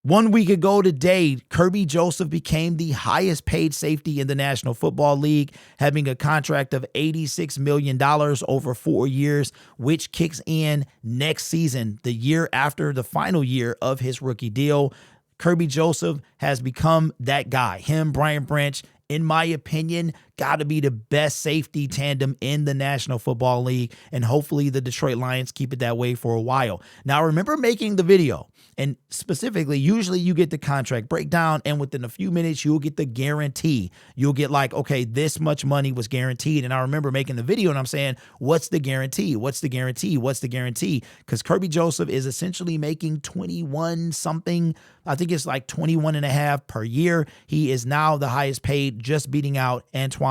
1 week ago today, Kerby Joseph became the highest paid safety in the National Football League, having a contract of $86 million over 4 years, which kicks in next season, the year after the final year of his rookie deal. Kerby Joseph has become that guy. Him, Brian Branch, in my opinion, got to be the best safety tandem in the National Football League, and hopefully the Detroit Lions keep it that way for a while. Now, remember making the video, and specifically, usually you get the contract breakdown, and within a few minutes, you'll get the guarantee. You'll get like, okay, this much money was guaranteed, and I remember making the video, and I'm saying, what's the guarantee? What's the guarantee? What's the guarantee? Because Kerby Joseph is essentially making 21 something. I think it's like 21 and a half per year. He is now the highest paid, just beating out Antoine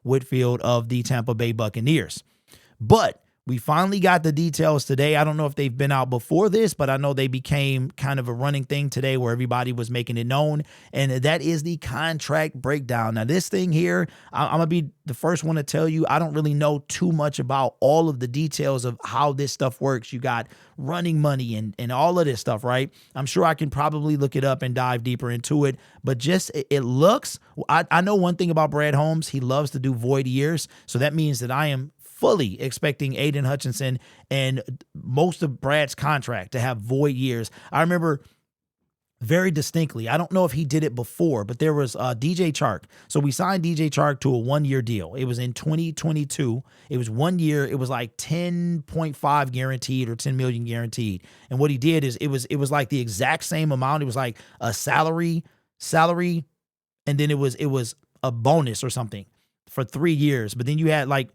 Whitfield of the Tampa Bay Buccaneers. But we finally got the details today. I don't know if they've been out before this, but I know they became kind of a running thing today where everybody was making it known, and that is the contract breakdown. Now, this thing here, I'm going to be the first one to tell you, I don't really know too much about all of the details of how this stuff works. You got running money and all of this stuff, right? I'm sure I can probably look it up and dive deeper into it, but just it looks, I know one thing about Brad Holmes, he loves to do void years, so that means that I am fully expecting Aiden Hutchinson and most of Brad's contract to have void years. I remember very distinctly, I don't know if he did it before, but there was DJ Chark. So we signed DJ Chark to a 1-year deal. It was in 2022. It was 1 year. It was like 10.5 guaranteed or 10 million guaranteed. And what he did is it was like the exact same amount. It was like a salary, and then it was a bonus or something for 3 years. But then you had like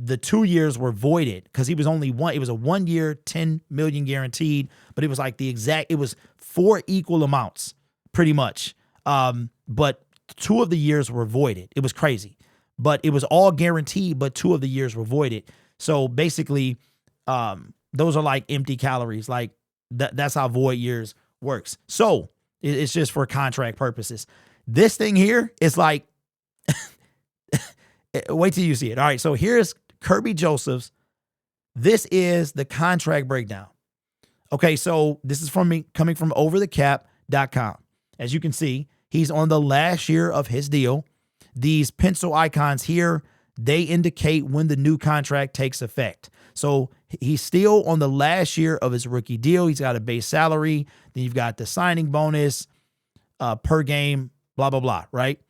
the 2 years were voided because he was only one. It was a 1 year, 10 million guaranteed, but it was like it was 4 equal amounts pretty much. But 2 of the years were voided. It was crazy, but it was all guaranteed, but 2 of the years were voided. So basically, those are like empty calories. Like that's how void years works. So it's just for contract purposes. This thing here is like, wait till you see it. All right. So here's Kerby Joseph's. This is the contract breakdown. Okay. So this is coming from overthecap.com. As you can see, he's on the last year of his deal. These pencil icons here, they indicate when the new contract takes effect. So he's still on the last year of his rookie deal. He's got a base salary. Then you've got the signing bonus, per game, blah, blah, blah. Right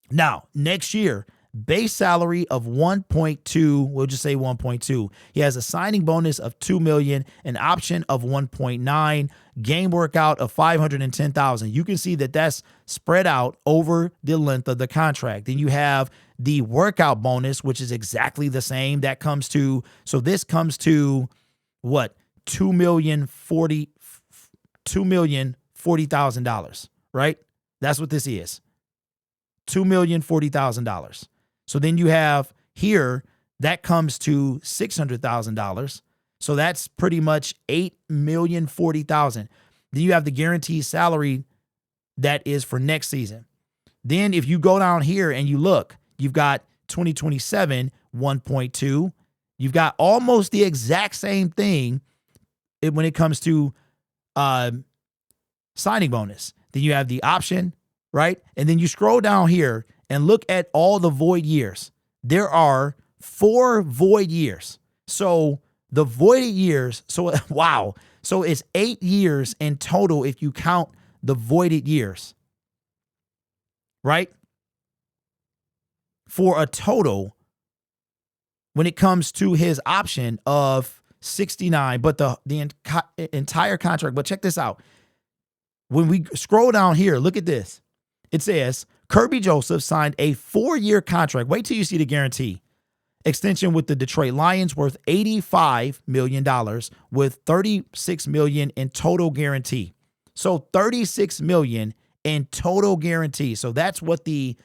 now, next year, base salary of 1.2, we'll just say 1.2. He has a signing bonus of 2 million, an option of 1.9, game workout of 510,000. You can see that that's spread out over the length of the contract. Then you have the workout bonus, which is exactly the same. That comes to, so this comes to what? $2,040,000, right? That's what this is. $2,040,000. So then you have here, that comes to $600,000. So that's pretty much $8,040,000. Then you have the guaranteed salary that is for next season. Then if you go down here and you look, you've got 2027, 1.2. You've got almost the exact same thing when it comes to signing bonus. Then you have the option, right? And then you scroll down here and look at all the void years. There are 4 void years. So the voided years, so wow. So it's 8 years in total if you count the voided years, right? For a total, when it comes to his option of 69, but the entire contract. But check this out. When we scroll down here, look at this. It says, Kerby Joseph signed a 4-year contract. Wait till you see the guarantee. Extension with the Detroit Lions worth $85 million with $36 million in total guarantee. So $36 million in total guarantee. So that's what the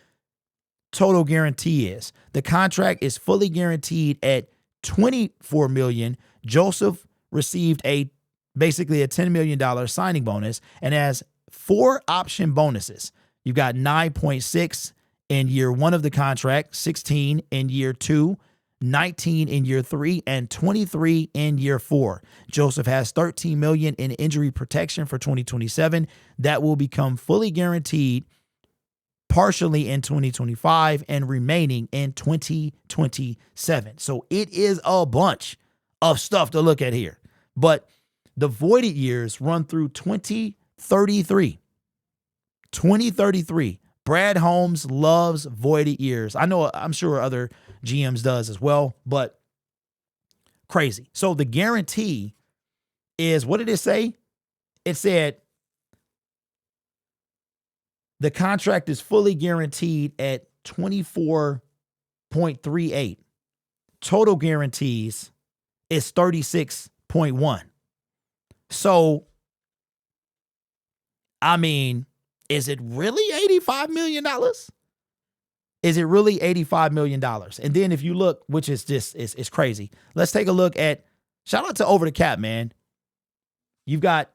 total guarantee is. The contract is fully guaranteed at $24 million. Joseph received basically a $10 million signing bonus and has 4 option bonuses. You've got 9.6 in year 1 of the contract, 16 in year 2, 19 in year 3, and 23 in year 4. Joseph has $13 million in injury protection for 2027 that will become fully guaranteed partially in 2025 and remaining in 2027. So it is a bunch of stuff to look at here. But the voided years run through 2033. 2033. Brad Holmes loves voided years. I'm sure other GMs does as well, but crazy. So the guarantee is, what did it say? It said the contract is fully guaranteed at 24.38. Total guarantees is 36.1. So, I mean, is it really $85 million? Is it really $85 million? And then if you look, which is just, it's crazy. Let's take a look at, shout out to Over the Cap, man. You've got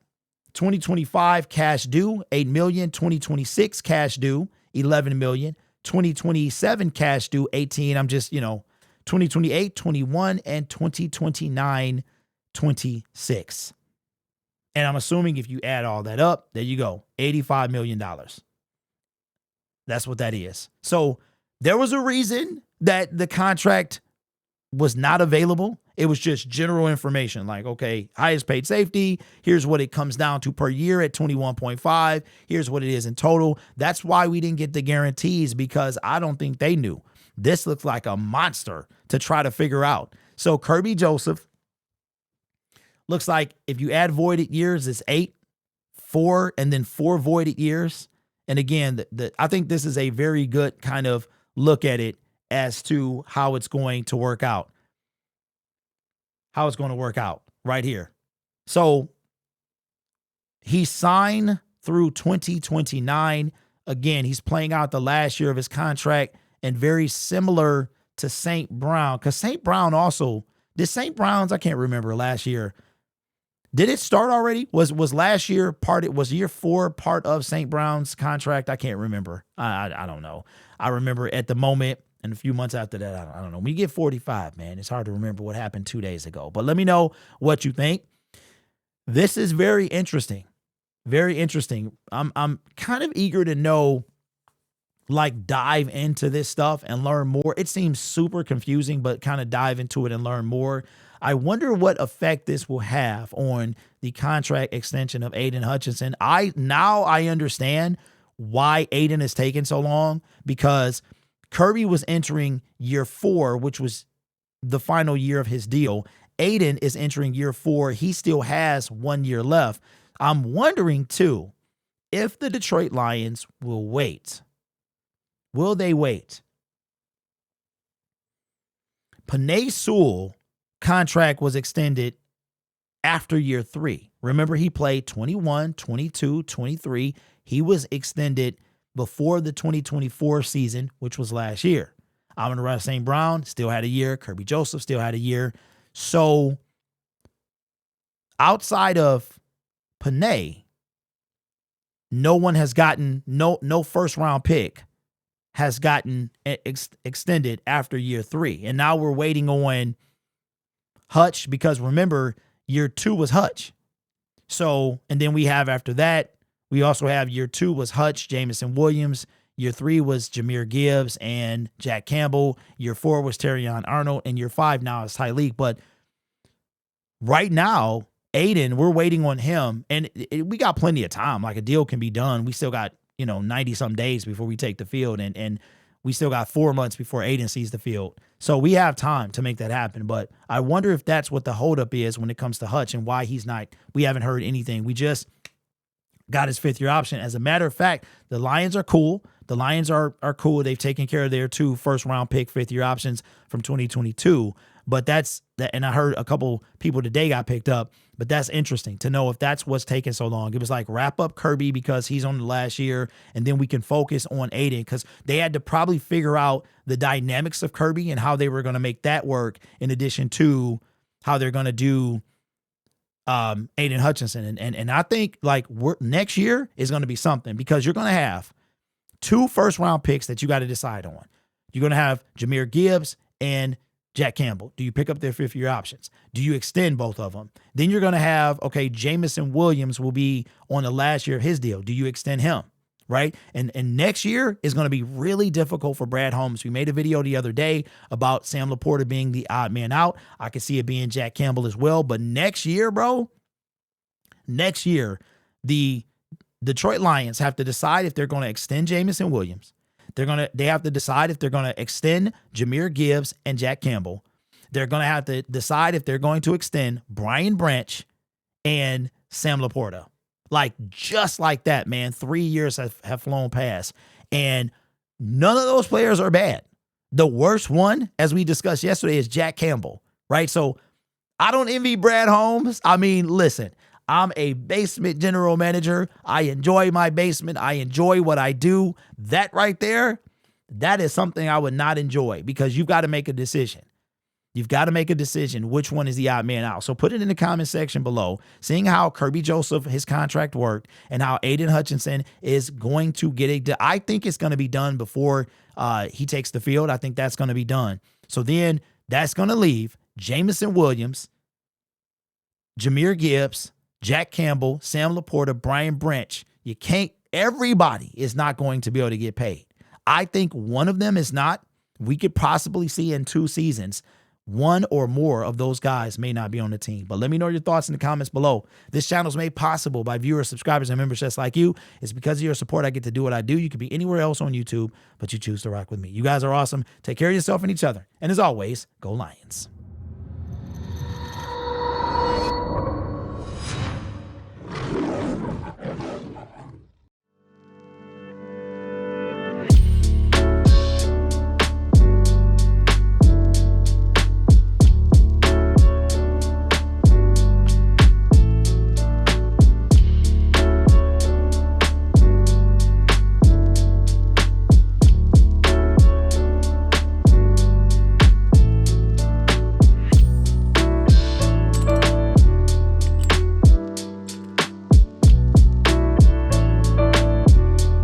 2025 cash due, $8 million. 2026 cash due, $11 million. 2027 cash due, 18. I'm just, 2028, 21, and 2029, 26. And I'm assuming if you add all that up, there you go, $85 million. That's what that is. So there was a reason that the contract was not available. It was just general information like, okay, highest paid safety. Here's what it comes down to per year at 21.5. Here's what it is in total. That's why we didn't get the guarantees, because I don't think they knew. This looks like a monster to try to figure out. So Kerby Joseph looks like if you add voided years, it's 8, 4, and then 4 voided years. And again, I think this is a very good kind of look at it as to how it's going to work out. How it's going to work out right here. So he signed through 2029. Again, he's playing out the last year of his contract, and very similar to St. Brown, because St. Brown also, did St. Brown's, I can't remember last year. Did it start already? Was last year was year 4 part of St. Brown's contract? I can't remember. I don't know. I remember at the moment, and a few months after that, I don't know. When you get 45, man, it's hard to remember what happened 2 days ago. But let me know what you think. This is very interesting. Very interesting. I'm kind of eager to know, like, dive into this stuff and learn more. It seems super confusing, but kind of dive into it and learn more. I wonder what effect this will have on the contract extension of Aidan Hutchinson. Now I understand why Aidan is taking so long, because Kerby was entering year 4, which was the final year of his deal. Aidan is entering year 4. He still has 1 year left. I'm wondering, too, if the Detroit Lions will wait. Will they wait? Penei Sewell contract was extended after year 3. Remember, he played 21, 22, 23. He was extended before the 2024 season, which was last year. Amon-Ra St. Brown still had a year. Kerby Joseph still had a year. So outside of Penei, no one has gotten, no first round pick has gotten extended after year 3. And now we're waiting on Hutch, because remember, year 2 was Hutch. So, and then we have after that, we also have year 2 was Hutch, Jamison Williams. Year 3 was Jahmyr Gibbs and Jack Campbell. Year 4 was Terrion Arnold. And year 5 now is Tyleek. But right now, Aidan, we're waiting on him. And we got plenty of time. Like, a deal can be done. We still got, 90-some days before we take the field. And we still got 4 months before Aidan sees the field. So we have time to make that happen. But I wonder if that's what the holdup is when it comes to Hutch and why we haven't heard anything. We just got his 5th year option. As a matter of fact, the Lions are cool. The Lions are cool. They've taken care of their 2 first-round pick 5th year options from 2022. But that's that, and I heard a couple people today got picked up. But that's interesting to know if that's what's taking so long. It was like, wrap up Kerby because he's on the last year, and then we can focus on Aidan, because they had to probably figure out the dynamics of Kerby and how they were going to make that work, in addition to how they're going to do Aidan Hutchinson. And I think, like, next year is going to be something, because you're going to have 2 first-round picks that you got to decide on. You're going to have Jahmyr Gibbs and Jack Campbell? Do you pick up their fifth-year options? Do you extend both of them? Then you're going to have, okay, Jamison Williams will be on the last year of his deal. Do you extend him? Right? And next year is going to be really difficult for Brad Holmes. We made a video the other day about Sam Laporta being the odd man out. I could see it being Jack Campbell as well. But next year, bro, next year, the Detroit Lions have to decide if they're going to extend Jamison Williams. They have to decide if they're going to extend Jahmyr Gibbs and Jack Campbell. They're going to have to decide if they're going to extend Brian Branch and Sam Laporta. Like, just like that, man. 3 years have flown past. And none of those players are bad. The worst one, as we discussed yesterday, is Jack Campbell, right? So I don't envy Brad Holmes. I mean, listen, I'm a basement general manager. I enjoy my basement. I enjoy what I do. That right there, that is something I would not enjoy, because you've got to make a decision. You've got to make a decision which one is the odd man out. So put it in the comment section below, seeing how Kerby Joseph, his contract worked, and how Aiden Hutchinson is going to get it. I think it's going to be done before he takes the field. I think that's going to be done. So then that's going to leave Jamison Williams, Jahmyr Gibbs, Jack Campbell, Sam Laporta, Brian Branch. Everybody is not going to be able to get paid. I think one of them is not. We could possibly see in 2 seasons, one or more of those guys may not be on the team. But let me know your thoughts in the comments below. This channel is made possible by viewers, subscribers, and members just like you. It's because of your support I get to do what I do. You could be anywhere else on YouTube, but you choose to rock with me. You guys are awesome. Take care of yourself and each other. And as always, go Lions.